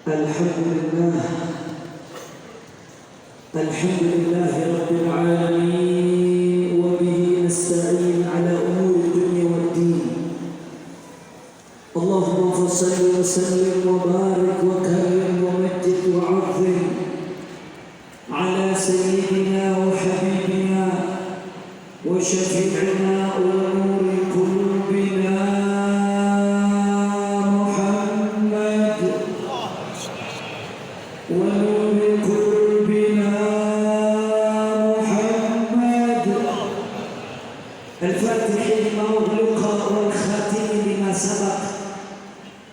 Alhamdulillah Rabbil alamin wa bihi nasta'in ala umuri dunya waddin. Allahumma salli wa sallim wa barik wa karim wa majid wa 'azzim ala sayyidina wa habibina wa syafi'ina wa nuri qulubina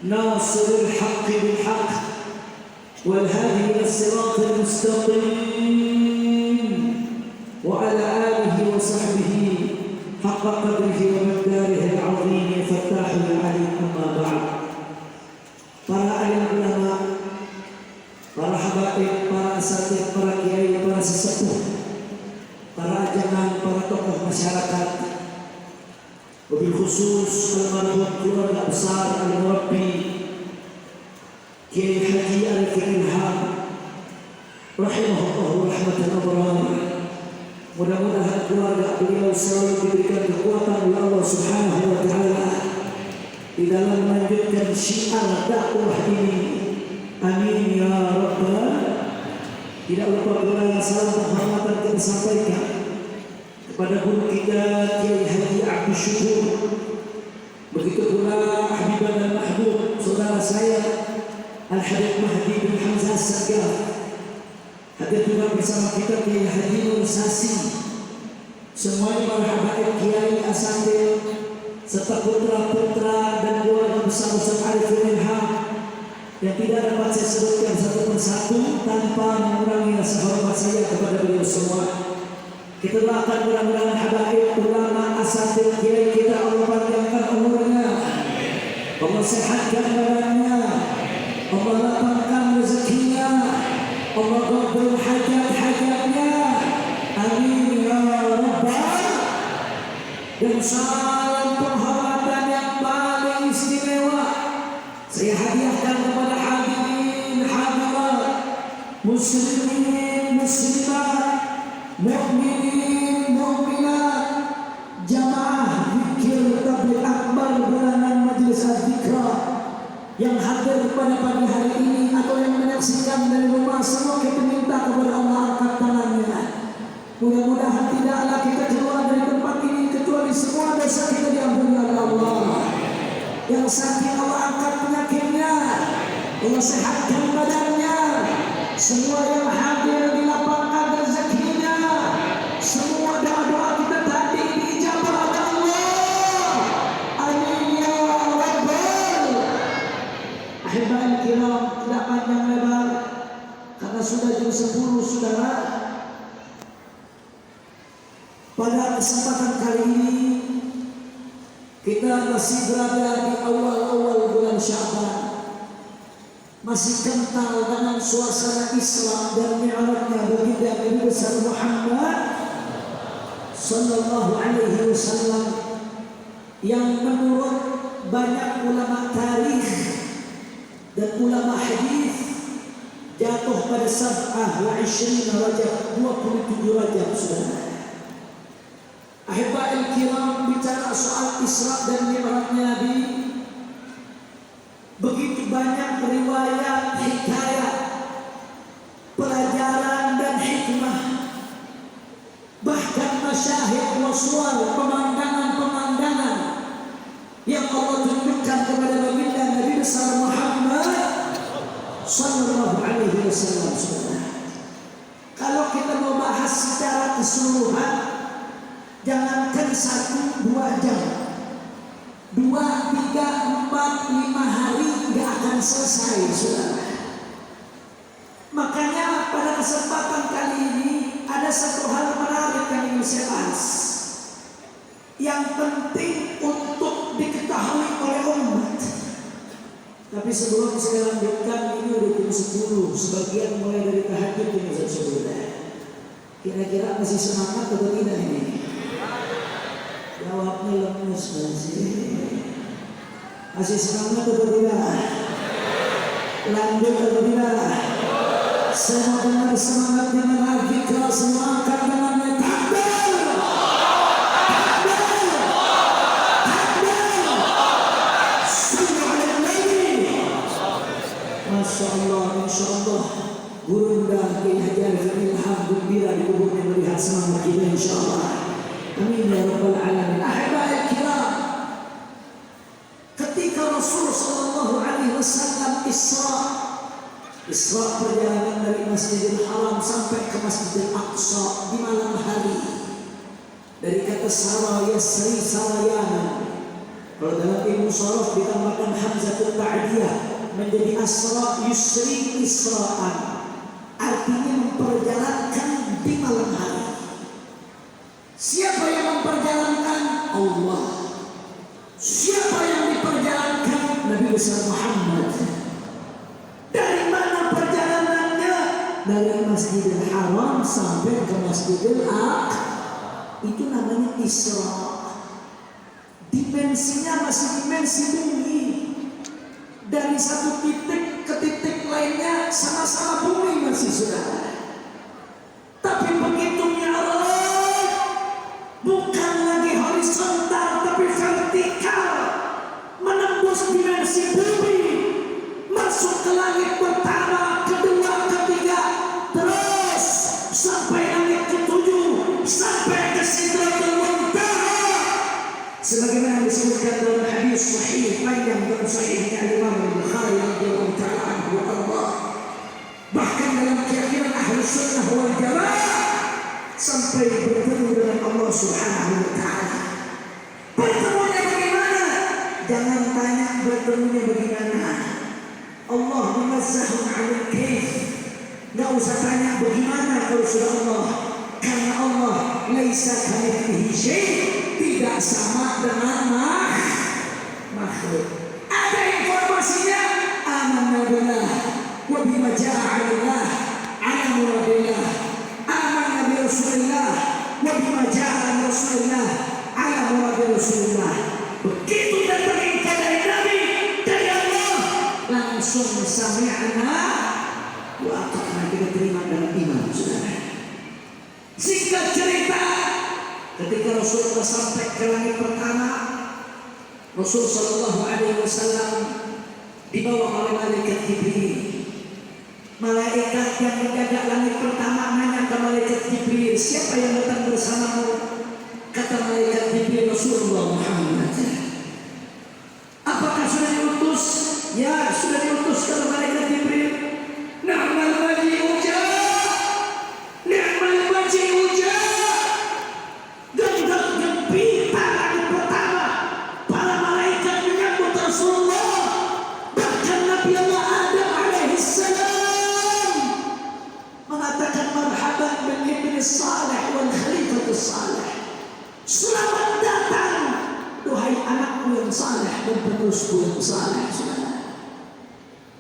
ناصر الحق بالحق والهادي إلى الصراط المستقيم وعلى آله وصحبه حق قدره ومقداره العظيم فتاح العليم. أما بعد. Para alim ulama, para habaib, para asatidz, para kiai, para sesepuh, para ajangan, para tokoh masyarakat, wabil khusus almarhum keluarga besar al-Murabbi Kiai Haji Arifin Ilham rahimahullah rahmatan abrar. Mudah-mudahan keluarga beliau selalu diberikan kekuatan oleh Allah Subhanahu wa taala di dalam melanjutkan syiar dakwah ini. Amin ya rabbal. Tidak lupa pula salam penghormatan kita sampaikan kepada guru kita Kiai Haji Abdul Syukur, begitu pula Habibah dan Mahbub saudara saya Al-Habib Mahdi bin Hamzah As-Sagaf. Hadir juga bersama kita Kiai Haji Nur Sasi, semuanya para habaib, kiai, asatidz, serta putra-putra dan keluarga besar Ustaz Arifin Ilham yang tidak dapat saya sebutkan satu persatu tanpa mengurangi rasa hormat saya kepada beliau semua. Kita doakan mudah-mudahan habaib, ulama, asatidz, kiai kita Allah panjangkan umurnya, Allah sehatkan badannya, Allah lapangkan rezekinya, Allah qabul hajat-hajatnya. Amin ya rabbal. Dan salam penghormatan yang paling istimewa saya hadiahkan kepada hadirin hadirat, muslimin muslimat, mukminin mukminat, jamaah zikir tabligh akbar bulanan majelis az-zikra yang hadir pada pagi hari ini atau yang menyaksikan dari rumah. Semua kita minta kepada Allah angkat tangannya. Mudah-mudahan tidaklah kita keluar dari tempat ini kecuali semua dosa kita diampuni oleh Allah. Yang sakit Allah angkat penyakitnya, Allah sehatkan badannya. Semua yang hadir dilapangkan rezekinya. Semua doa-doa kita tadi diijabah oleh Allah. Amin ya rabbal. Ahibahil kiram, tidak panjang lebar karena sudah jam 10 saudara. Pada kesempatan kali ini kita masih berada di awal-awal bulan Sya'ban, masih kental dengan suasana Islam dan mi'rajnya baginda Nabi besar Muhammad sallallahu alaihi wasallam yang menurut banyak ulama tarikh dan ulama hadis jatuh pada 27 Rajab, 27 Rajab saudara. Ahibahil kiram, bicara soal Isra dan Mi'rajnya Nabi, begitu banyak riwayat, hikayat, pelajaran dan hikmah, bahkan masyahid waswar, pemandangan-pemandangan yang Allah tunjukkan kepada baginda Nabi besar Muhammad sallallahu alaihi wasallam. Kalau kita mau bahas secara keseluruhan, jangankan 1-2 jam, 2, 3, 4, 5 hari nggak akan selesai, saudara. Makanya pada kesempatan kali ini ada satu hal menarik yang ingin saya bahas, yang penting untuk diketahui oleh umat. Tapi sebelum saya lanjutkan, ini udah jam 10, sebagian mulai dari tahajud ini saudara. Kira-kira masih semangat atau tidak ini? Jawabnya lemes masih semangat atau tidak? Lanjut alhamdulillah. Semua dengan semangat dengan hati keras semua angkat tangannya takbir. Masya Allah, Masya Allah. Guru dan Kiai Haji Arifin Ilham gembira di kuburnya melihat semangat kita insya Allah. Amin ya Rabbal Alamin. Ahibai kiram, ketika Rasul Sallallahu Alaihi Wasallam Isra perjalanan dari Masjidil Haram sampai ke Masjidil Aqsa di malam hari. Dari kata Sara Yasri Sarayana, kalau dalam ilmu sharaf ditambahkan hamzatul ta'diyah menjadi Asra Yusri Isra'an, artinya memperjalankan di malam hari. Siapa yang memperjalankan? Allah. Siapa yang diperjalankan? Nabi besar Muhammad. Dari mana perjalanannya? Dari Masjidil Haram sampai ke Masjidil Aqsa. Itu namanya Isra. Dimensinya masih dimensi bumi. Dari satu titik ke titik lainnya sama-sama bumi masih saudara. Tapi begitu Mi'raj, bukan lagi horizontal tapi vertikal, menembus dimensi bumi, masuk ke langit pertama, kedua, ketiga, terus sampai langit ketujuh, sampai ke Sidratul Muntaha. Sebagaimana disebutkan dalam hadis sahih panjang dan sahihnya Imam Bukhari radhiyallahu ta'ala anhu Allah. Bahkan dalam keyakinan Ahlus Sunnah wal Jamaah sampai bertemu dengan Allah Subhanahu wa taala. Bertemunya bagaimana? Jangan tanya bertemunya bagaimana. Allah munazzahun 'anil kaif. Enggak usah tanya bagaimana kalau sudah Allah. Karena Allah laisa kamitslihi syai', tidak sama dengan makhluk. Ada informasinya, amanna billah wa bima jaa'a 'anillah, 'ala muradillah. Amanna bi Rasulillah wa bima jaa'a 'an Rasulillah, 'ala murad Rasulillah. Begitu datang info dari Nabi, dari Allah, langsung sami'na wa ata'na, kita terima dalam iman saudara. Singkat cerita, ketika Rasulullah sampai ke langit pertama, Rasul Sallallahu Alaihi Wasallam dibawa oleh malaikat Jibril. Malaikat yang menjaga langit pertama nanya ke malaikat Jibril, siapa yang datang bersamamu? Kata malaikat Jibril, Rasulullah Muhammad. Apakah sudah diutus? Ya, sudah diutus kata malaikat Jibril. Ni'mal maji'u ja'a, ni'mal maji'u ja'a. Gembira langit pertama, para malaikat menyambut Rasulullah. Bahkan Nabi Allah Adam alaihissalam mengatakan marhaban bil ibni salih wal khalifatus salih. Selamat datang duhai anakku yang saleh dan penerusku yang saleh.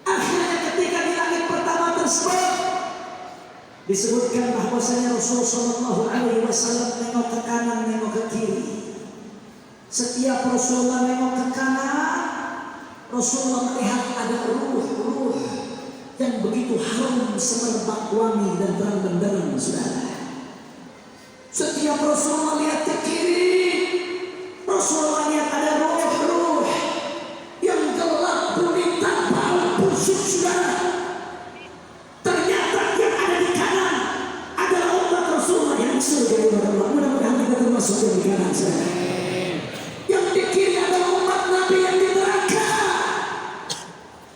Akhirnya ketika di langit pertama tersebut disebutkan bahwasanya Rasulullah Shallallahu Alaihi Wasallam nengok ke kanan, nengok ke kiri. Setiap Rasulullah nengok ke kanan, Rasulullah melihat ada ruh yang begitu harum semerbak wangi dan terang benderang saudara. Setiap Rasulullah lihat ke kiri, Rasulullah lihat ada ruh yang gelap gulita bau busuk saudara. Ternyata yang ada di kanan adalah umat Rasulullah yang surga kepada Allah. Mudah-mudahan kita termasuk yang di kanan saudara. Yang di kiri adalah umat Nabi yang di neraka.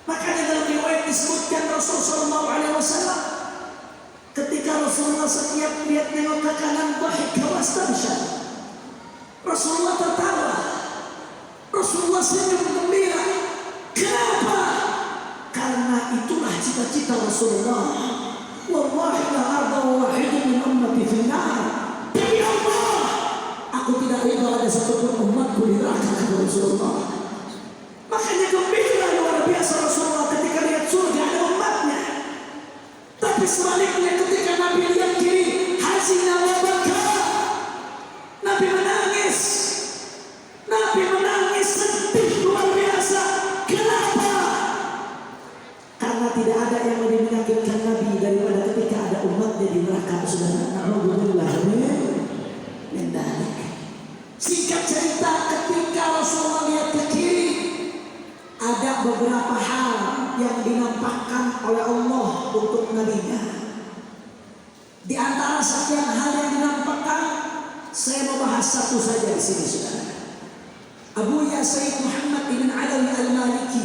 Makanya dalam riwayat disebutkan Rasulullah Sallallahu Alaihi Wasallam ketika Rasulullah setiap melihat nengok ke kanan, dhahika wastabsyar. Rasulullah tertawa, Rasulullah senyum gembira. Kenapa? Karena itulah cita-cita Rasulullah. Wallahi la arda wahidun min ummati finnar. Demi Allah, aku tidak rida ada satupun umatku di neraka, kata Rasulullah. Makanya gembira luar biasa Rasulullah ketika lihat surga ada umatnya. Tapi sebaliknya ketika Nabi lihat kiri, hazina wa baka. Nabi menangis. Nabi menangis sedih luar biasa. Kenapa? Karena neraka saudara. Na'udzubillah min dzalik. Singkat cerita, ketika Rasulullah lihat ke kiri, ada beberapa hal yang dinampakkan oleh Allah untuk nabinya. Di antara sekian hal yang dinampakkan, saya mau bahas satu saja di sini saudara. Abu Ya Sayyid Muhammad ibn Alawi Al-Maliki,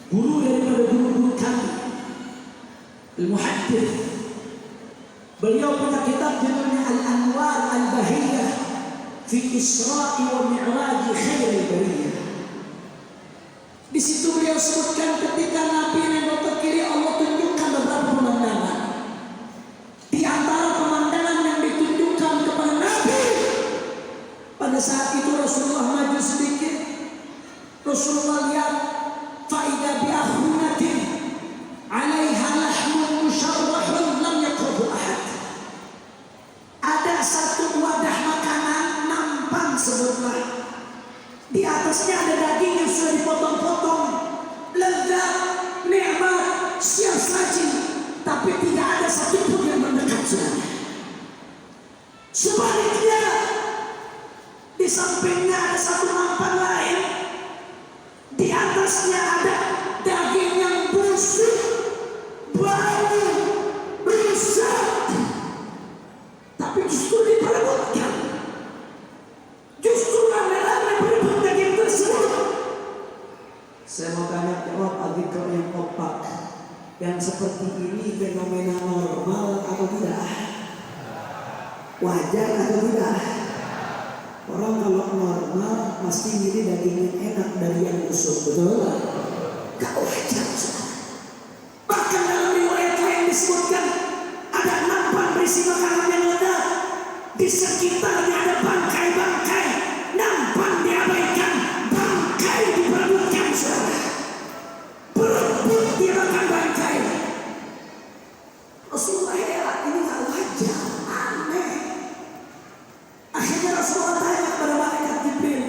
guru daripada guru-guru kami, Al-Muhaddits. Beliau punya kitab judulnya Al-Anwar Al-Bahiyah fi Isra'i wa Mi'raj Khairil Bariyah. Di situ beliau sebutkan ketika Nabi nengok ke kiri, Allah tunjukkan beberapa pemandangan. Di antara pemandangan yang ditunjukkan kepada Nabi, pada saat itu Rasulullah maju sedikit. Rasulullah lihat faida bi akhrunatin 'alaiha lahmun musharrahun lam yakrahu ahad. Ada satu wadah makanan nampan sebutlah. Di atasnya ada daging yang sudah dipotong-potong, lezat, nikmat, siap saji, tapi tidak ada satupun yang mendekat saudara. Sebaliknya, di sampingnya ada satu nampan lain, di atasnya ada daging yang busuk, bau, rusak, tapi justru diperebutkan. Justru rame-rame berebut daging tersebut. Saya mau tanya jawab artikel yang kompak, yang seperti ini fenomena normal atau tidak? Wajar atau tidak? Orang kalau normal pasti milih daging yang enak dari yang busuk, betul? Gak wajar. Bahkan dalam riwayat lain disebutkan ada nampan berisi makanan yang lezat, di sekitarnya ada bangkai-bangkai, nampan diabaikan, bangkai diperebutkan saudara. Berebut dia makan bangkai. Rasulullah heran, ini gak wajar, aneh. Akhirnya Rasulullah tanya kepada malaikat Jibril,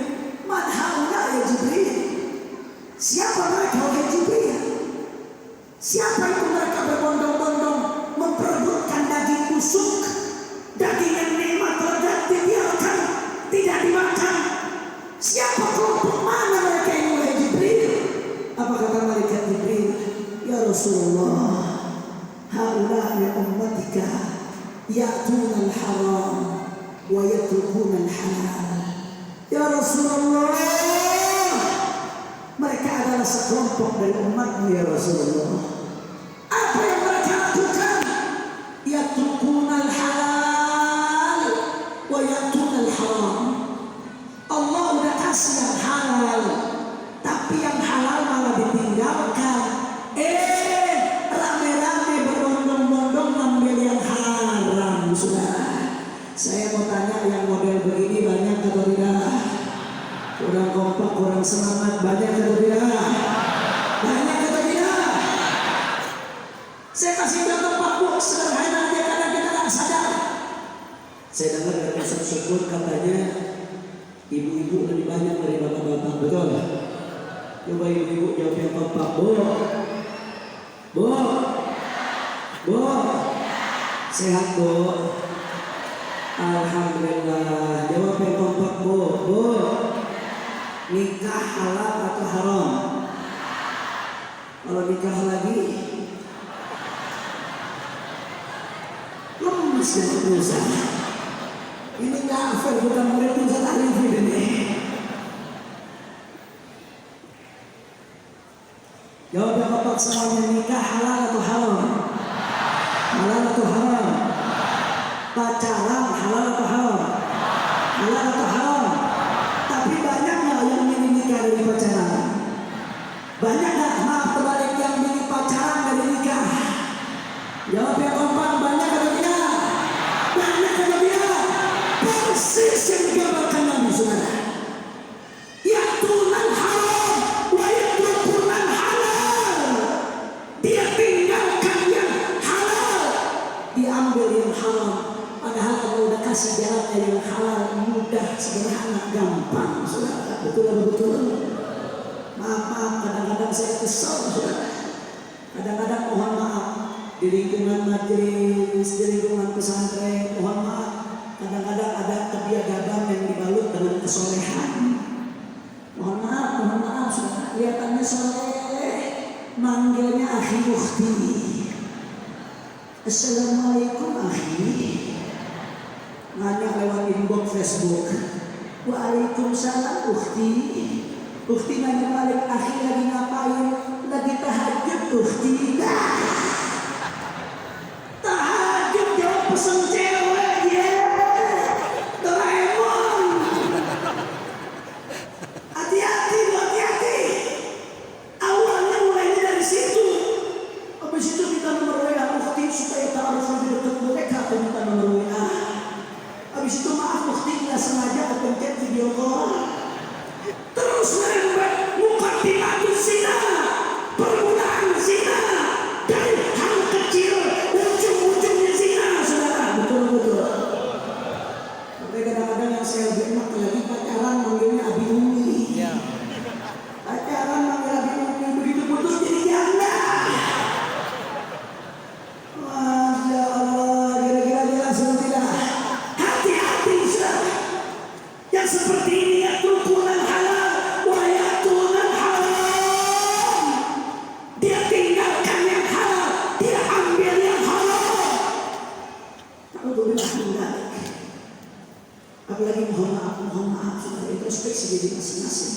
man haula ya Jibril? Siapa mereka wahai Jibril? Siapa itu mereka berbondong-bondong memperebutkan daging busuk, daging yang nikmat lezat dibiarkan, tidak dimakan? Siapa kelompok mana mereka ini wahai Jibril? Apa kata malaikat Jibril? Ya Rasulullah, haula min ummatika ya'tuna al-haram wa yatrukuna al-halal. Ya Rasulullah, mereka adalah sekelompok dari umatmu ya Rasulullah. Apa yang mereka lakukan? Yatrukuna al-halal wa ya'tuna al-haram. Allah udah kasih yang halal, tapi yang halal malah ditinggalkan. Rame-rame berbondong-bondong ngambil yang haram saudara. Saya mau tanya, yang model begini banyak atau tidak? Kurang kompak, kurang semangat, banyak atau tidak? Banyak atau tidak? Saya kasih contoh Pak Bu, sederhana aja kadang kita tak sadar. Saya dengar dari Ustaz Syukur katanya ibu-ibu lebih banyak dari bapak-bapak, betul? Coba ibu-ibu jawab yang kompak. Bu, sehat Bu? Alhamdulillah. Jawab yang kompak Bu. Nikah halal atau haram? Kalau nikah lagi lemes ya perusahaan. Ini nggak fair, bukan murid Ustaz Arifin ini. Jawab yang kompak semuanya, nikah halal atau haram? Halal atau haram? Pacaran halal atau haram? Halal atau haram? Tapi banyak nggak yang milih nikah dari pacaran? Banyak nggak? Maaf terbalik, yang milih pacaran dari nikah. Jawab yang kompak, banyak atau tidak? Banyak atau tidak? Persis yang digambarkan Nabi saudara. Ya'tunan haram wa yatrukunan halal. Dia tinggalkan yang halal, diambil yang haram. Padahal kalau udah kasih jalan yang halal, mudah, sederhana, gampang saudara. Betul atau betul? Maaf, kadang-kadang saya kesal saudara. Kadang-kadang mohon maaf, di lingkungan majelis, di lingkungan pesantren, mohon maaf, kadang-kadang ada kebiadaban yang dibalut dengan kesolehan. Mohon maaf, sudah kelihatannya soleh, manggilnya akhi ukhti. Assalamualaikum akhi. Nanya lewat inbox Facebook. Waalaikumsalam ukhti. Ukhti nanya balik, akhi lagi ngapain? Lagi tahajud ukhti. Tahajud jawab pesen cewek ya. Doraemon. Hati-hati. Awalnya mulainya dari situ. Habis itu kita nomor WA ukhti supaya taruh lebih dekat mereka, minta nomor WA. Habis itu maaf ukhti nggak sengaja kepencet video call. Terus merembet mukaddimatus zina, permulaan zina, dari hal kecil ujung-ujungnya zina, saudara. Betul. Mereka kadang-kadang yang saya lebih enak lagi pacaran manggilnya Abi Umi. Pacaran manggil Abi Umi, begitu putus jadi janda. Masya Allah, kira-kira jelas atau tidak? Hati-hati saudara. Yang seperti ini ya tukunan halal. Dia tinggalkan yang halal, dia ambil yang halal. Alhamdulillah. Apalagi mohon maaf, sudah introspeksi diri masing-masing.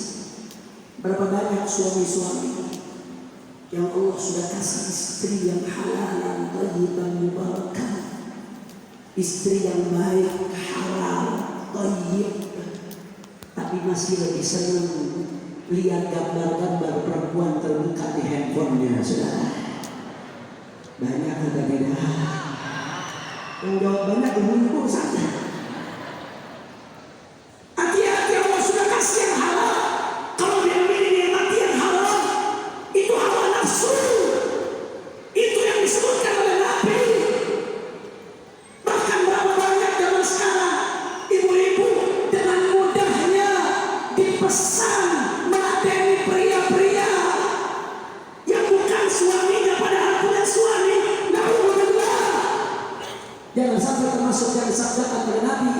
Berapa banyak suami-suami yang Allah sudah kasih istri yang halal, thayyiban, mubarakan, istri yang baik, halal, thayyib, tapi masih lebih senang lihat gambar-gambar perempuan terbuka di handphonenya, saudara. Banyak atau tidak? Yang jawab banyak ibu-ibu saja. Hati-hati, Allah sudah kasih yang halal. Kalau dia milih mati yang halal, itu hawa nafsu. Itu yang disebutkan oleh Nabi. Bahkan berapa banyak zaman sekarang ibu-ibu dengan mudahnya dipesan meladeni pria-pria yang bukan suaminya padahal punya suami. Na'udzubillah. Jangan sampai termasuk yang disabdakan oleh Nabi,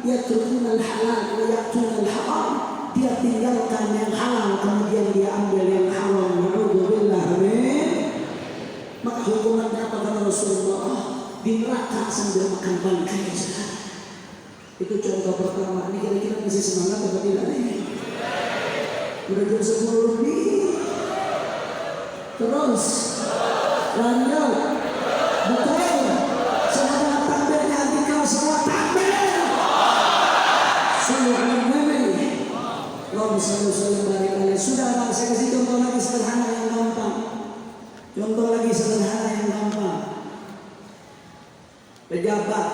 yatrukuna al-halal wa ya'tuna al-haram. Dia tinggalkan yang halal kemudian dia ambil yang haram. Na'udzubillah. Amin. Maka hukumannya apa kata Rasulullah? Di neraka sambil makan bangkai. Itu contoh pertama. Ini kira-kira masih semangat atau tidak nih? Udah jam 10 lebih. Terus lanjut. Betul. Semua takbirnya dikau semua takbir. Sallu ala Nabi. Allahumma shalli wa sallim barik alaihi. Sudah Pak, saya kasih contoh lagi sederhana yang gampang. Pejabat.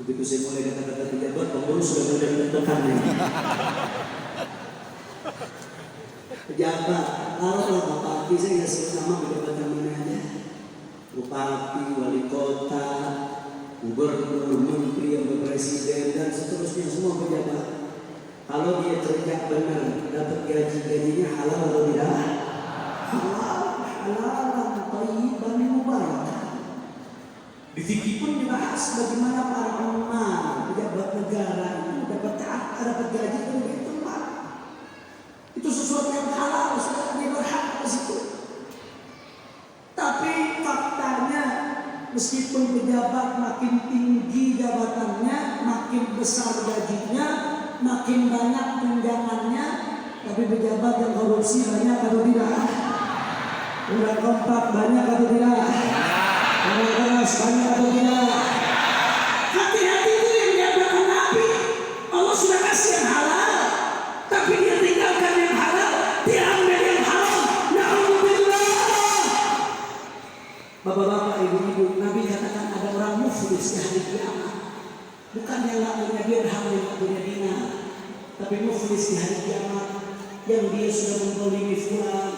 Begitu saya mulai kata-kata pejabat, pengurus sudah mulai menentukan. Pejabat, taruhlah bupati, saya nggak sebut nama pejabat yang mana aja. Bupati, wali kota, gubernur, menteri, yang presiden dan seterusnya, semua pejabat. Kalau dia kerja benar, dapat gajinya halal atau tidak? Halal, thayyiban, mubarakan. Di fikih pun dibahas bagaimana para imam, pejabat negara itu dapat gaji dari tempat. Itu sesuatu yang halal, sudah berhak ke situ. Tapi faktanya, meskipun pejabat makin tinggi jabatannya, makin besar gajinya, makin banyak tunjangannya, tapi pejabat yang korupsi banyak atau tidak? Udah kompak banyak atau tidak? Orang keras banyak atau tidak? Hati-hati itu yang diajarkan Nabi. Allah sudah kasih yang halal, tapi dia tinggalkan yang halal, dia ambil yang haram. Na'udzubillah. Bapak-bapak, ibu-ibu, Nabi katakan ada orang muflis di hari kiamat. Bukan yang nggak punya dirham, yang nggak punya dinar, tapi muflis di hari kiamat yang dia sudah menzalimi fulan,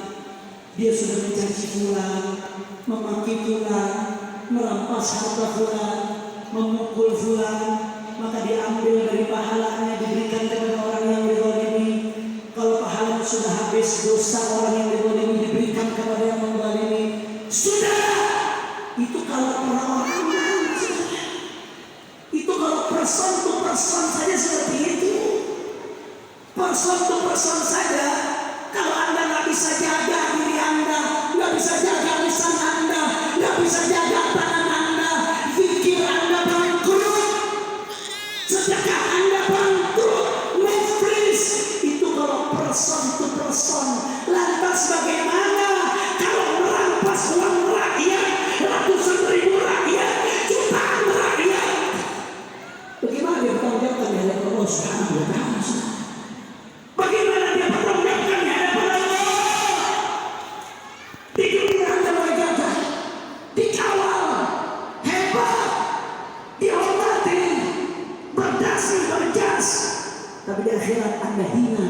dia sudah mencaci fulan, memaki fulan, merampas harta fulan, memukul fulan, maka diambil dari pahalanya diberikan kepada orang yang dizalimi. Kalau pahalanya sudah habis, dosa orang yang dizalimi diberikan kepada yang menzalimi. Sudah person to person saja. Kalau Anda nggak bisa jaga diri Anda, nggak bisa jaga lisan Anda, nggak bisa jaga tangan Anda, zikir Anda bangkrut, sedekah Anda bangkrut, muflis. Itu kalau person to person. Lantas bagaimana kalau merampas uang rakyat, ratusan ribu rakyat, jutaan rakyat? Bagaimana dia bertanggung jawab di hadapan Allah Subhanahu wa Ta'ala? Bagaimana dia bertanggung jawab di hadapan Allah? Di dunia Anda boleh gagah, dikawal, hebat, dihormati, berdasi, berjas, tapi di akhirat Anda hina,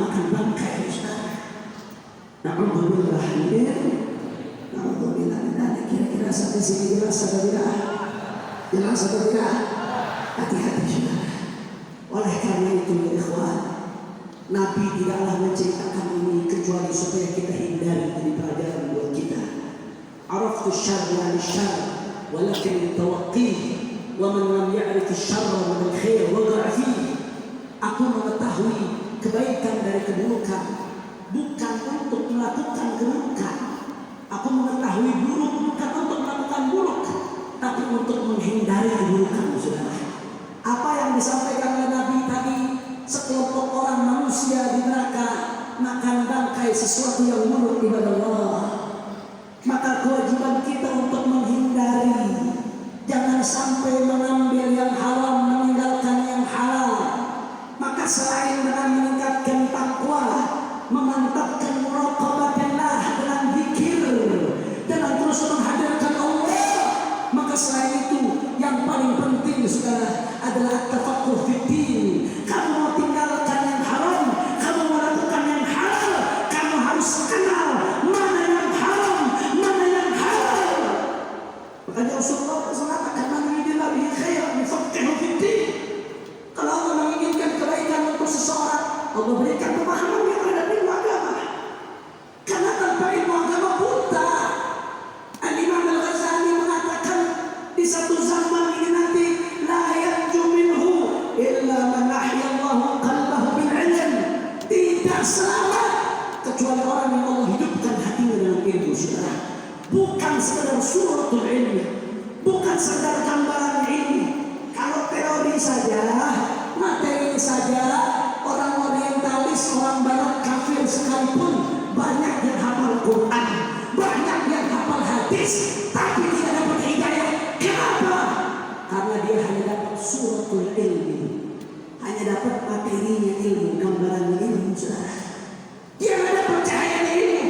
makan bangkai. Na'udzubillah min dzalik. Kira-kira sampai sini jelas atau tidak? Jelas atau tidak? Hati-hati saudara. Oleh karena itu ya ikhwan, Nabi tidaklah menceritakan ini kecuali supaya kita hindari dari pelajaran buat kita. Araftu syarra al-syarr walakin tawaqqih wa man lam ya'rif asy-syarra min al-khair waqa'a fihi. Aku mengetahui kebaikan dari keburukan bukan untuk melakukan keburukan. Aku mengetahui buruk bukan untuk melakukan buruk, tapi untuk menghindari keburukan, saudara. Apa yang disampaikan oleh Nabi tadi, sekelompok orang manusia di neraka makan bangkai sesuatu yang buruk ibadah Allah. Maka kewajiban kita untuk menghindari, jangan sampai mengambil yang haram, meninggalkan yang halal. Maka selain dengan meningkatkan takwa, memantapkan muraqabatillah dengan zikir, dengan terus menghadirkan Allah, maka selain itu yang paling penting saudara adalah tafaqquh fiddin. Kamu mau tinggalkan yang haram, kamu melakukan yang halal, kamu harus kenal mana yang haram, mana yang halal. Makanya Rasulullah mengatakan man yuridillahu bihi khairan yufaqqihhu fiddin. Kalau Allah menginginkan kebaikan untuk seseorang, Allah berikan pemahaman yang terhadap ilmu agama. Karena tanpa ilmu agama buta. Al-Imam Al-Ghazali mengatakan di satu zaman ini nanti la yanju minhu illa man ahyallahu qalbahu bil ilm. Tidak selamat kecuali orang yang Allah hidupkan hatinya dengan ilmu, saudara. Bukan sekedar suratul ilmi, bukan sekedar gambaran ilmi. Kalau teori saja, materi saja, orang orientalis, orang barat kafir sekalipun banyak yang hafal Quran, banyak yang hafal hadis, tapi tidak dapat hidayah. Kenapa? Karena dia hanya dapat suratul ilmi, hanya dapat materinya ilmu, gambaran ilmu, saudara. Dia tidak dapat cahayanya ilmu.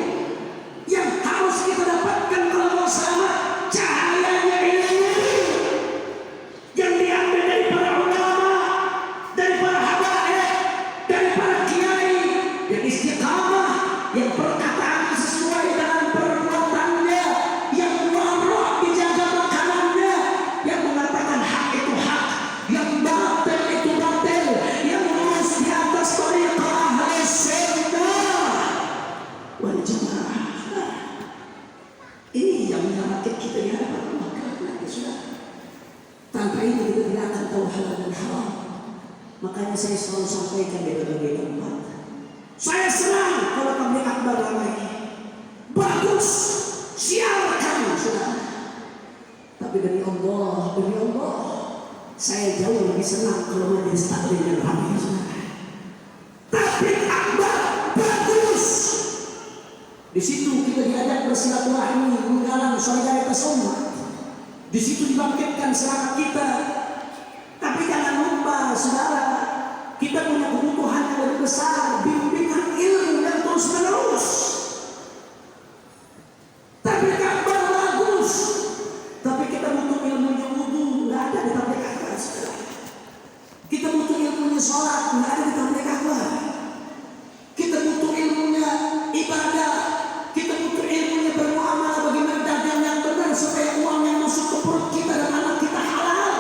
Yang harus kita dapatkan kalau mau selamat, cahayanya ilmu yang diambil dari para ulama, dari para habaib, dari para kiai yang istiqamah, yang perkataannya sesuai dengan perbuatannya, yang warok dijaga makanannya, yang mengatakan hak itu hak, yang batil itu batil, yang lurus di atas thariqah ahli sunnah wal jamaah. Ini yang menyelamatkan kita di hadapan Allah. Tanpa itu kita tidak akan tahu halal dan haram. Makanya saya selalu sampaikan di berbagai tempat, saya senang kalau tabligh akbar ramai, bagus, siarkan saudara. Tapi demi Allah, saya jauh lebih senang kalau majelis taklim yang ramai, saudara. Tabligh akbar bagus. Di situ kita diajak bersilaturahmi, menggalang solidaritas umat. Di situ dibangkitkan semangat kita. Tapi jangan lupa, saudara, kita punya kebutuhan yang lebih besar, bimbingan ilmu yang terus menerus. Tabligh akbar bagus, tapi kita butuh ilmunya wudu, nggak ada di tabligh akbar, saudara. Kita butuh ilmunya sholat, nggak ada di tabligh akbar. Kita butuh ilmunya ibadah, kita butuh ilmunya bermuamalah, bagaimana dagang yang benar supaya uang yang masuk ke perut kita dan anak kita halal.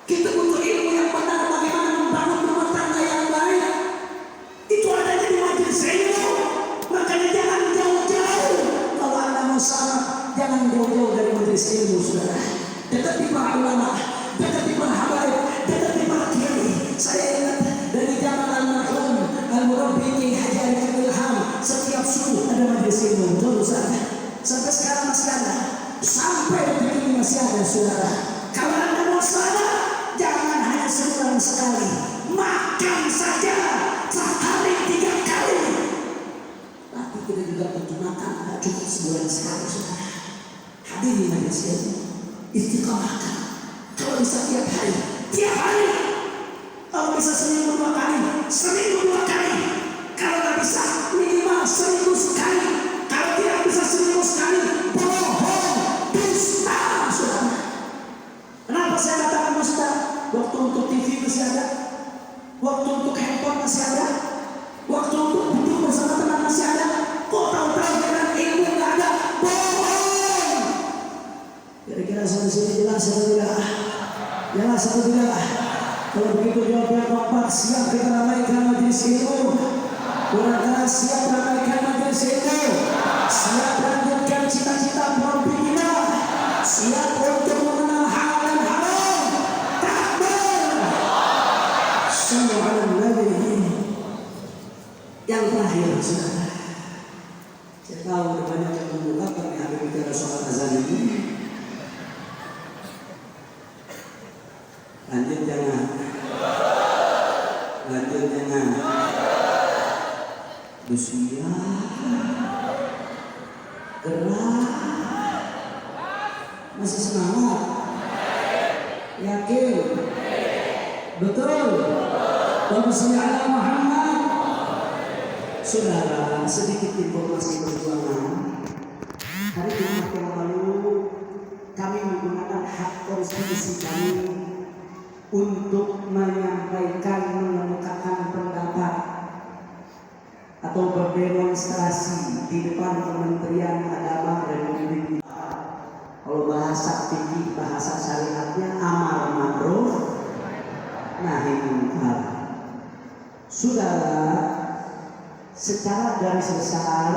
Kita butuh ilmu yang benar bagaimana membangun rumah tangga yang baik. Itu adanya di majelis ilmu. Maka sampai detik ini masih ada saudara. Kalau Anda mau sadar, jangan hanya sebulan sekali, makan saja sehari 3 kali. Tapi kita juga tentu makan tidak cukup sebulan sekali saudara. Hadirin majelis ilmu, istiqomahkan. Kalau bisa tiap hari. Kalau bisa seminggu 2 kali, seminggu 2 kali. Kalau nggak bisa minimal seminggu sekali. Kalau tidak bisa seminggu sekali, bohong, dusta, saudara. Kenapa saya katakan dusta? Waktu untuk TV masih ada, waktu untuk handphone masih ada, waktu untuk duduk bersama teman masih ada. Kok tahu-tahu dengan ilmu nggak ada? Bohong. Kira-kira sampai sini jelas atau tidak? Jelas atau tidak? Kalau begitu jawabnya kompak, siap kita ramaikan majelis ilmu. Kurang keras, siap ramaikan majelis ilmu. Siap lanjutkan cita-cita mimpi kita. Siap untuk mengenal halal dan haram. Takbir. Sallallahu alaihi. Yang terakhir, saudara. Saya tahu ada banyak yang membuka kami akan bicara soal azan ini. Lanjut jangan. Bismillah. Gerak. Masih semangat? Yakin? Betul? Bismillah Muhammad. Saudara, sedikit informasi perjuangan. Hari Jumat yang lalu kami menggunakan hak konstitusi kami untuk menyampaikan, mengemukakan pendapat atau berdemonstrasi di depan Kementerian Agama Republik Indonesia. Kalau bahasa fikih, bahasa syariatnya amar ma'ruf nahi munkar. Saudara, secara garis besar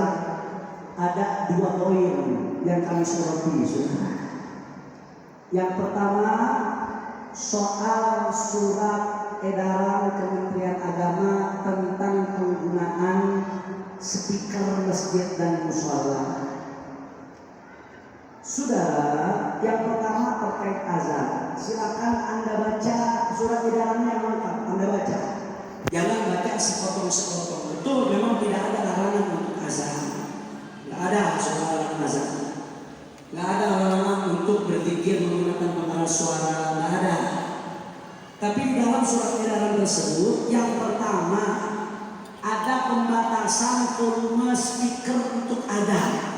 ada 2 poin yang kami soroti, saudara. Yang pertama, soal surat edaran Kementerian Agama tentang penggunaan speaker masjid dan mushola. Saudara, yang pertama terkait azan. Silakan Anda baca surat edarannya yang lengkap. Anda baca. Jangan baca sepotong-sepotong. Betul, memang tidak ada larangan untuk azan. Tidak ada larangan azan. Tidak ada larangan untuk berzikir menggunakan pengeras suara. Tidak ada. Tapi di dalam surat edaran tersebut, yang pertama ada pembatasan volume speaker untuk adzan.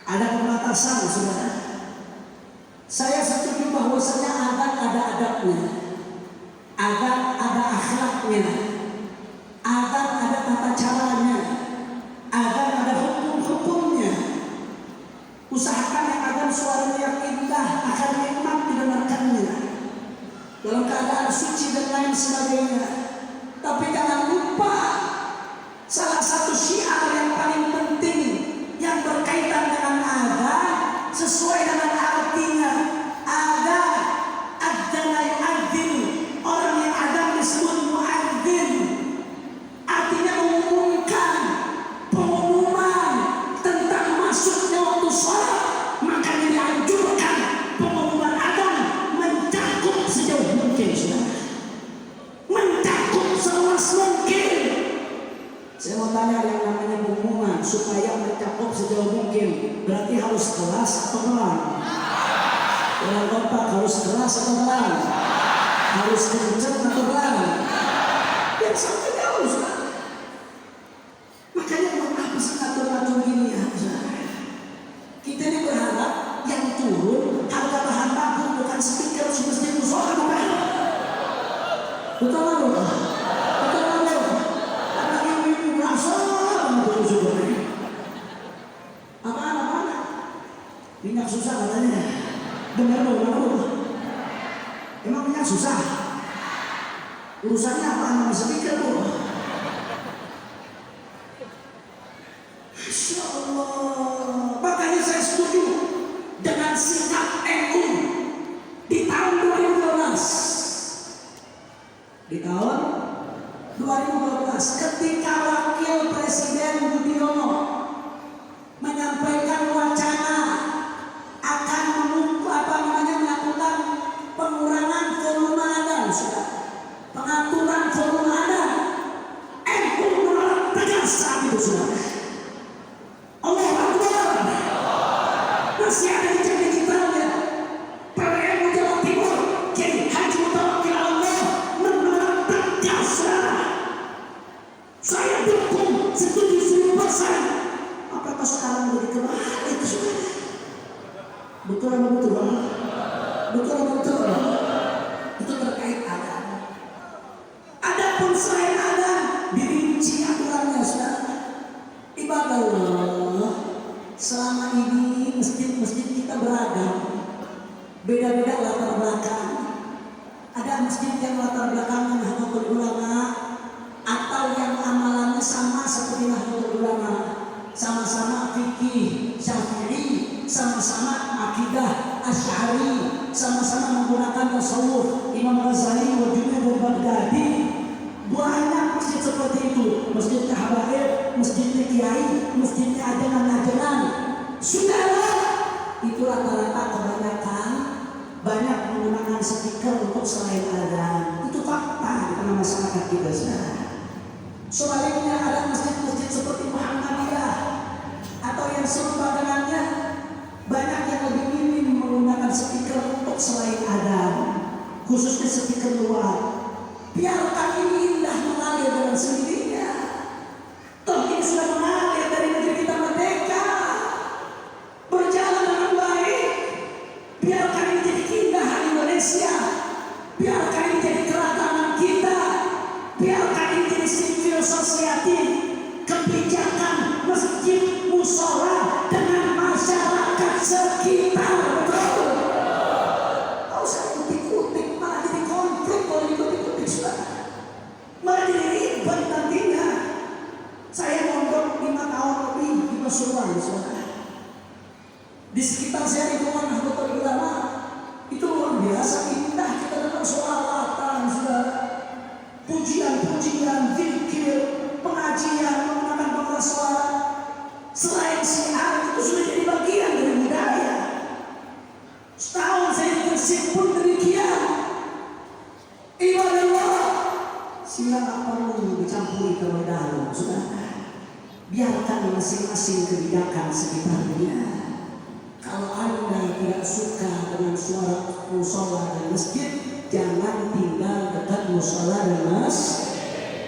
Ada pembatasan, saudara. Saya setuju bahwasanya adzan ada adabnya, adzan ada akhlaknya, adzan ada tata caranya, adzan ada hukum-hukumnya. Usahakan yang adzan suaranya yang indah akan nikmat didengarkannya, dalam keadaan suci dan lain sebagainya. Tapi jangan lupa salah satu syiar yang paling penting yang berkaitan dengan adzan sesuai dengan artinya. Adzan, adzana yu'adzin. Orang yang adzan disebut mu'adzin. Artinya mengumumkan, pengumuman tentang masuknya waktu sholat. Makanya dianjurkan pengumuman adzan mencakup sejauh mungkin, saudara. Mencakup seluas mungkin. Saya mau tanya, yang namanya pengumuman supaya mencakup sejauh mungkin berarti harus keras atau pelan? Dalam kompak harus keras atau pelan? Harus kencang atau pelan? Yang sampai jauh, saudara. Makanya mengapa sih atur-atur gini ya, saudara? Kita ini berharap yang turun harga bahan baku, bukan speaker semestinya musola, bukan? Betul lalu, betul lalu. Anak ibu-ibu merasa betul juga. Apa-apa? Minyak susah katanya. Benar loh. Emang minyak susah? Urusannya apa sama speaker loh? Masya Allah. Makanya saya setuju dengan sikap NU di tahun 2012. Di tahun 2012 ketika Wakil Presiden Budiono menyampaikan wacana dirinci aturannya saudara. Ibadah Allah, selama ini masjid-masjid kita beragam, beda-beda latar belakang. Ada masjid yang latar belakangnya Nahdlatul Ulama, atau yang amalannya sama seperti Nahdlatul Ulama, sama-sama fikih Syafi'i, sama-sama akidah Asy'ari, sama-sama menggunakan tasawuf Imam Ghazali wa Junaid al-Baghdadi. Banyak masjid seperti itu, masjidnya habaib, masjidnya kiai, masjidnya ajaran-ajaran. Saudara, itu rata-rata kebanyakan banyak menggunakan speaker untuk selain adzan. Itu fakta di tengah masyarakat kita sekarang. Sebaliknya ada masjid-masjid seperti Muhammadiyah atau yang serupa dengannya, banyak yang lebih minim menggunakan speaker untuk selain adzan, khususnya speaker luar. Biarkan ini indah mengalir dengan sendirinya. Toh ini sudah mengalir dari negeri kita merdeka, berjalan dengan baik. Biarkan ini jadi keindahan Indonesia. Biarkan ini jadi keragaman kita. Biarkan ini jadi civil society, kebijakan masjid musola dengan masyarakat sekitar. Betul. Kau usah ikut-ikut, malah jadi konflik kalau ikut-ikut sudah. Malah jadi ribet nantinya. Saya mondok 5 tahun lebih di Pasuruan, saudara. Di sekitar saya lingkungan Nahdlatul Ulama itu luar biasa indah. Kita dengar sholawatan, saudara, pujian-pujian, zikir, pengajian menggunakan pengeras suara. Selain syiar itu sudah jadi bagian dari budaya. Setahun saya di Gresik pun demikian. Ibadah Allah, sila tak perlu dicampuri terlebih dahulu, saudara. Biarkan masing-masing kebijakan sekitarnya. Kalau Anda tidak suka dengan suara musola dan masjid, jangan tinggal dekat musola dan masjid.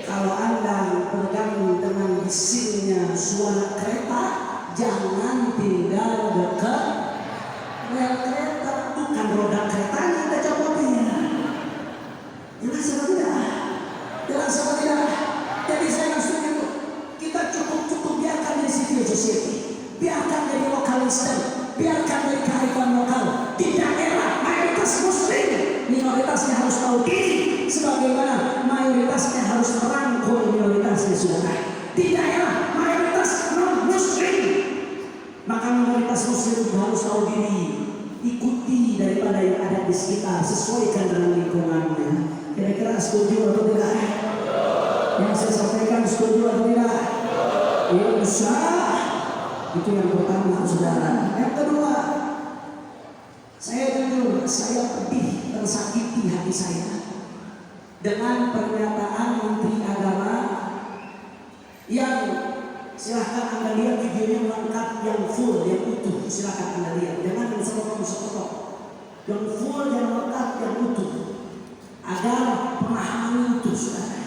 Kalau Anda terganggu dengan bisingnya suara kereta, jangan tinggal dekat rel kereta. Bukan roda keretanya Anda copotin. Jelas apa tidak? Jelas apa tidak? Jadi saya nggak setuju. Kita cukup biarkan dari civil society, biarkan dari lokalisme, biarkan dari kearifan lokal. Di daerah mayoritas muslim, minoritasnya harus tahu diri, sebagaimana mayoritasnya harus merangkul minoritasnya, saudara. Di daerah mayoritas non muslim, maka minoritas muslim harus tahu diri, ikuti daripada yang ada di sekitar, sesuaikan dengan lingkungannya. Kira-kira setuju atau tidak? Yang saya sampaikan setuju atau tidak? Ya bisa. Itu yang pertama, saudara. Yang kedua, saya jujur, saya pedih, tersakiti hati saya dengan pernyataan Menteri Agama yang silahkan Anda lihat videonya lengkap, yang full, yang utuh, silahkan Anda lihat. Jangan sepotong-sepotong, yang full, yang lengkap, yang utuh, agar pemahaman itu, saudara.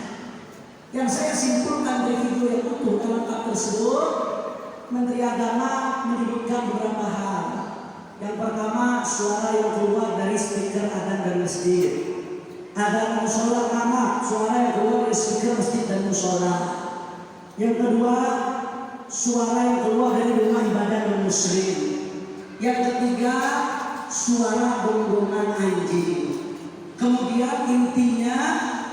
Yang saya simpulkan dari video yang utuh dan lengkap tersebut, Menteri Agama menyebutkan beberapa hal. Yang pertama, suara yang keluar dari speaker adzan dan masjid. Adzan musola sama, suara yang keluar dari speaker masjid dan musola. Yang kedua, suara yang keluar dari rumah ibadah non muslim. Yang ketiga, suara gonggongan anjing. Kemudian intinya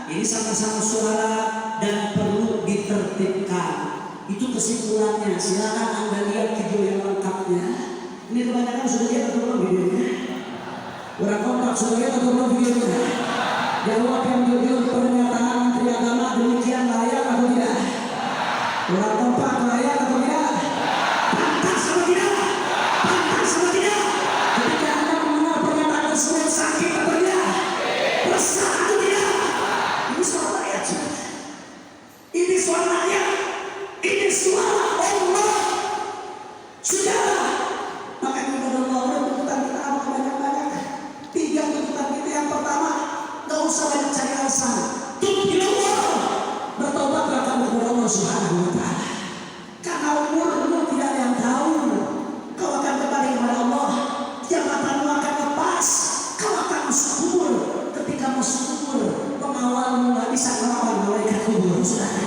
ini sama-sama suara dan perlu ditertibkan. Itu kesimpulannya. Silakan Anda lihat video yang lengkapnya. Ini kebanyakan sudah lihat atau belum videonya? Orang kompak sudah lihat atau belum videonya? Jawab yang jujur, pernyataan Menteri Agama demikian layak atau tidak? Orang kompak layak atau tidak? Pantas atau tidak? Pantas atau tidak? Ketika Anda mengenal pernyataan tersebut, sakit atau tidak? Resah atau tidak? Ini suara rakyat. Ini suara rakyat. Ini suara Allah. Saudara, maka ibadah Allah, tuntutan kita apa banyak-banyak. 3 tuntutan kita. Yang pertama, gak usah banyak cari alasan. Tubila Allah, bertobatlah kamu kepada Allah Subhanahu wa Ta'ala. Karena umurmu tidak ada yang tahu. Kau akan kembali kepada Allah. Jabatanmu akan lepas. Kau akan masuk kubur. Ketika masuk kubur, pengawalmu gak bisa melawan malaikat kubur, saudara.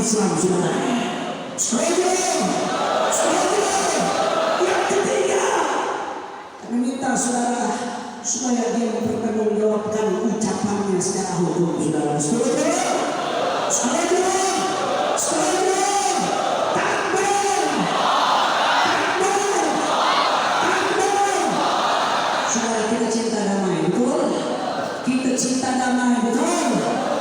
Islam, saudara. Setuju? Yang ketiga, kami minta saudara supaya dia mempertanggungjawabkan ucapannya secara hukum, saudara. Setuju? Setuju? Setuju? Takbir! Takbir! Takbir! Saudara, kita cinta damai, betul? Kita cinta damai, betul?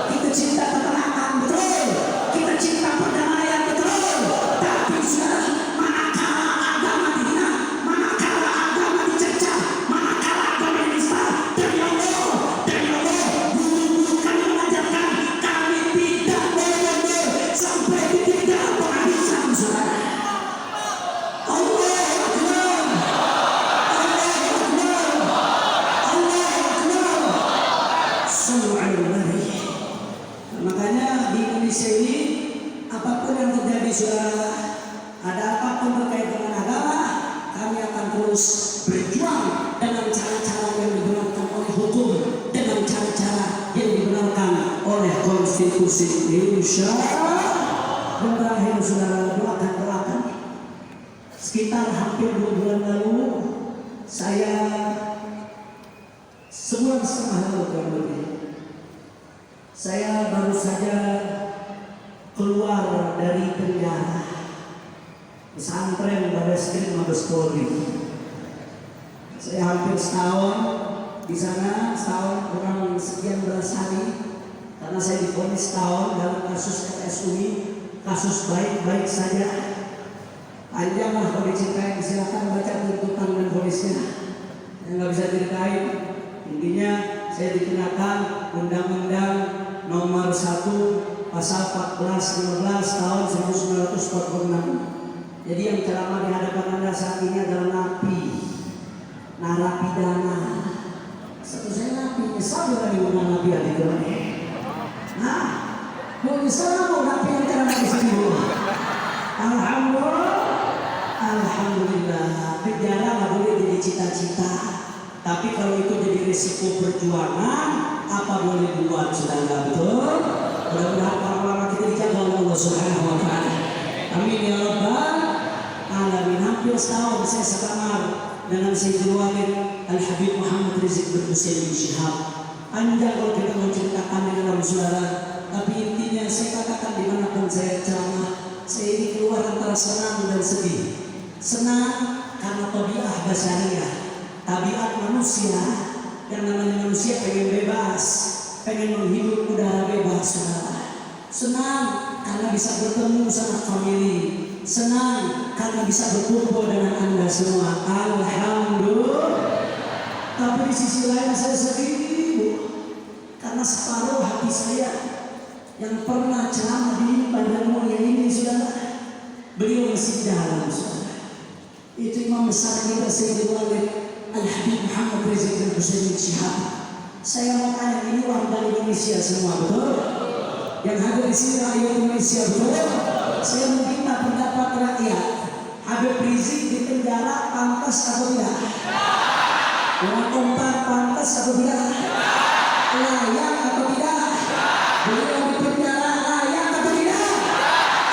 Kita cinta ketenangan, betul? Kita cinta perdamaian, betul? Tapi saudara, manakala agama dihina, manakala agama dicerca, manakala agama dinista, dari Allah, guru-guru kami mengajarkan kami tidak boleh sampai tidak penghabisan, saudara. Allah Akbar, Allah Akbar, Allah Akbar. Sallu ala Nabi. Makanya di Indonesia ini apapun yang terjadi, saudara, ada apapun terkait dengan agama, kami akan terus berjuang dengan cara-cara yang dibenarkan oleh hukum, dengan cara-cara yang dibenarkan oleh konstitusi. Insya Allah. Dan terakhir, saudara, doakan sekitar hampir 2 bulan lalu, saya sebulan setengah lalu kurang lebih, saya baru saja keluar dari penjara pesantren Barreskrim Mabes Polri. Saya hampir setahun di sana, setahun kurang sekian belas hari, karena saya divonis setahun dalam kasus FSUI, kasus baik-baik saja. Panjang lah kalau diceritain, silakan baca tuntutan dan vonisnya. Yang nggak bisa ceritain, intinya saya dikenakan Undang-Undang Nomor 1 Pasal 14-15 tahun 1946. Jadi yang ceramah di hadapan Anda saat ini adalah narapidana. Satu saya napi, nyesal dari undang napi ada di mana? Nah, mau nyesal mau napi yang ceramah di sini. Alhamdulillah, penjara nggak boleh jadi cita-cita. Tapi kalau itu jadi risiko perjuangan, apa boleh dibuat, saudara, betul? Mudah-mudahan para kita dijaga oleh Allah Subhanahu wa Ta'ala. Amin ya rabbal alamin. Hampir setahun saya sekamar dengan Sayyidul Walid Al-Habib Muhammad Rizik bin Husain bin Syihab. Panjang kalau kita mau ceritakan di dalam, saudara. Tapi intinya saya katakan dimanapun saya ceramah, saya ini keluar antara senang dan sedih. Senang karena tabiat basyariah, tabiat manusia. Yang namanya manusia pengen bebas, pengen menghirup udara bebas, saudara. Senang karena bisa bertemu sama famili, senang karena bisa berkumpul dengan Anda semua. Alhamdulillah. Tapi di sisi lain saya sedih, Bu, karena separuh hati saya yang pernah ceramah di badan mulia ini, saudara, beliau masih dalam, saudara. Itu imam besar kita Sayyidul Walid Al-Habib Muhammad Rizik bin Husain bin Syihab. Saya mau tanya, ini warga Indonesia semua, betul? Yang hadir di sini rakyat Indonesia, betul? Saya meminta pendapat rakyat. Habib Rizik di penjara pantas atau tidak? Orang Kompar pantas atau tidak? Layak atau tidak? Beliau di penjara layak atau tidak?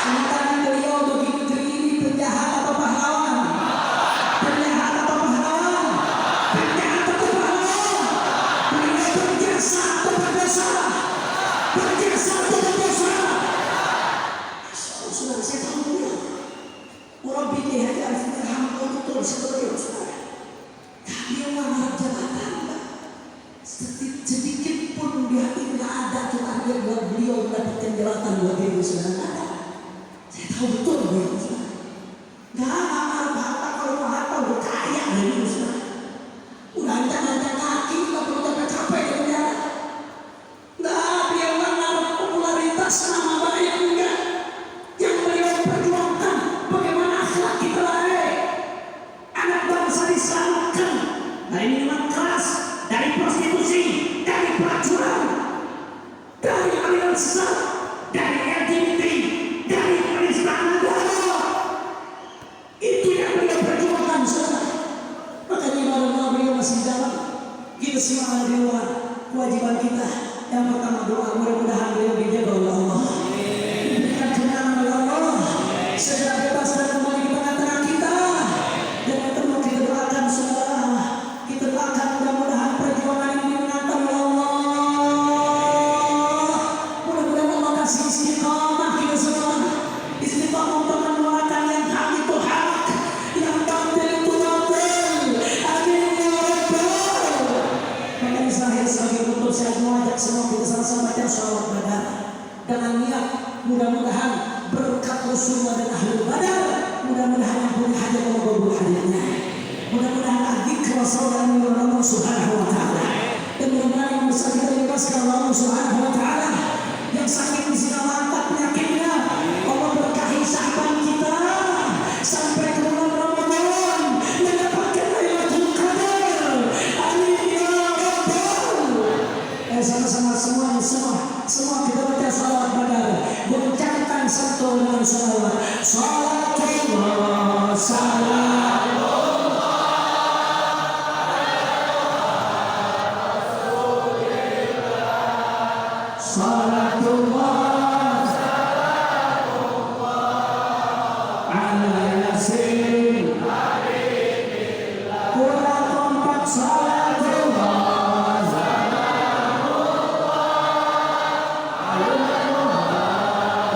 Sementara beliau begitu tinggi, penjahat atau pahlawan? Penjahat atau pahlawan? Penjahat atau pahlawan? Beliau berjasa atau berdosa? Berjasa atau berdosa? Saudara, saya tahu beliau. Murabbi Haji Arifin Alhamdulillah, betul seperti itu, saudara. Dia mengharap jabatan, sedikit pun di hati tidak ada cuma dia buat beliau mendapatkan jabatan buat diri, saudara. Saya tahu betul beliau, saudara. Gak ada harta kalau harta udah kaya dari itu, saudara. Udah ancang-ancang kaki, gak perlu capek-capek di penjara. Gak, dia mengharap popularitas nama baik, enggak. Yang beliau perjuangkan bagaimana akhlak kita lahir, anak bangsa diselamatkan dari minuman keras, dari prostitusi, dari pelacuran, dari aliran sesat, dari LGBT, dari penistaan agama. mudah-mudahan berkat Rasulullah dan ahli Badar, mudah-mudahan yang punya hajat Allah kabul hajatnya, mudah-mudahan dzikr saudara Allah Subhanahu wa taala, dan mudah-mudahan yang bisa kita bebaskan Allah Subhanahu wa taala yang sakit di sini mantap penyakitnya, Allah berkahi sahabat kita sampai ke bulan Ramadan mendapatkan Lailatul Qadar. Amin ya rabbal. Sama-sama semua kita baca salawat Badar, goncangkan satu dengan salawat. Salatullah salamullah salatullah ala yasin kurang kompak salatullah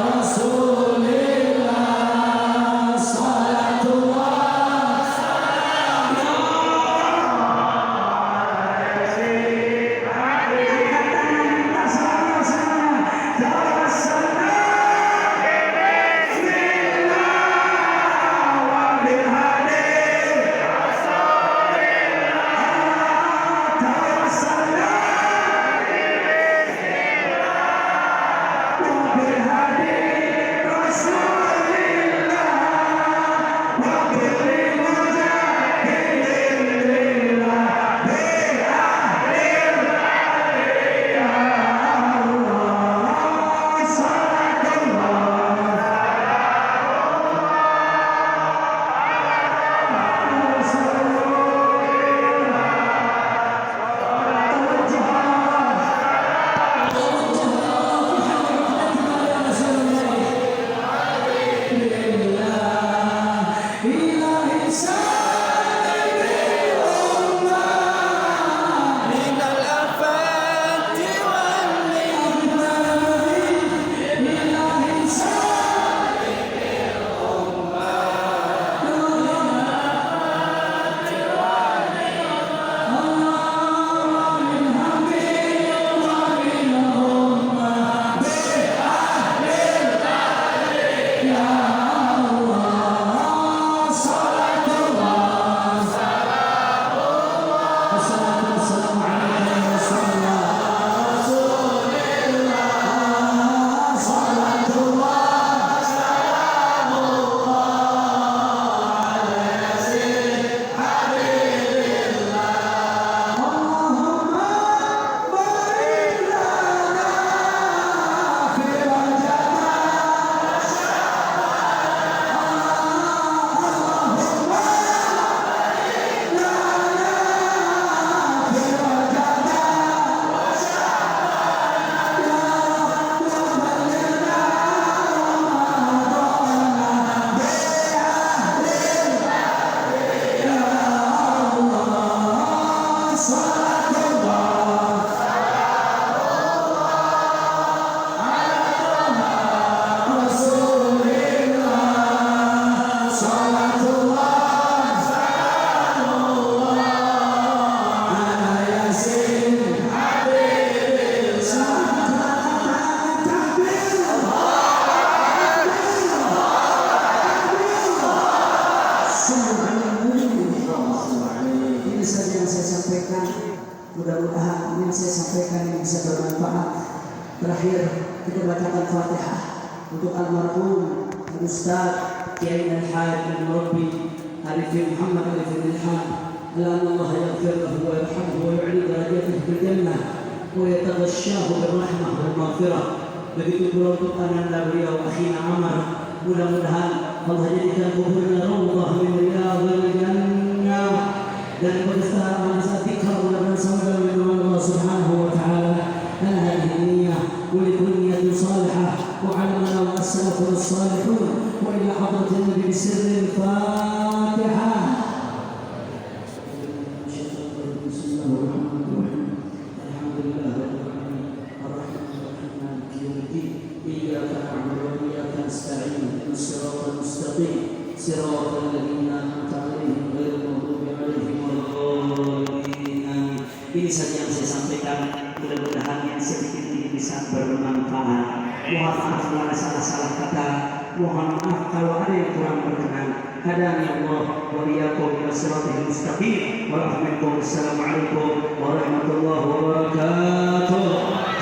Rasulillah salatullah Mudah-mudahan yang saya sampaikan ini bisa bermanfaat. Terakhir kita bacakan Fatihah untuk almarhum Ustaz Kiai Al-Haj Al-Murabbi Arifin Muhammad Arifin Ilham. Allah yaghfir lahu wa yarhamhu wa yu'li darajatihi fil jannah wa yataghashahu bir rahmah wal maghfirah. Begitu pula untuk ananda beliau akhina Amar. Mudah-mudahan Allah jadikan kuburnya rawdah min riyadhil jannah dan beristirahat pada zikr dan bersama dengan Allah Subhanahu wa taala. Dan hadhihi niyyah wa likulli niyyatin salihah wa 'allamana as-salafus salihun wa ila hadratin nabi bisirril Fatihah. صراط الذين أنعمت عليهم غير المغضوب عليهم ولا الضالين. Ini saja yang saya sampaikan, mudah-mudahan yang sedikit ini bisa bermanfaat. Mohon maaf kalau ada salah-salah kata. Mohon maaf kalau ada yang kurang berkenan. Hadani Allah wa iyyakum ila siratal mustaqim. Wa assalamualaikum warahmatullahi wabarakatuh.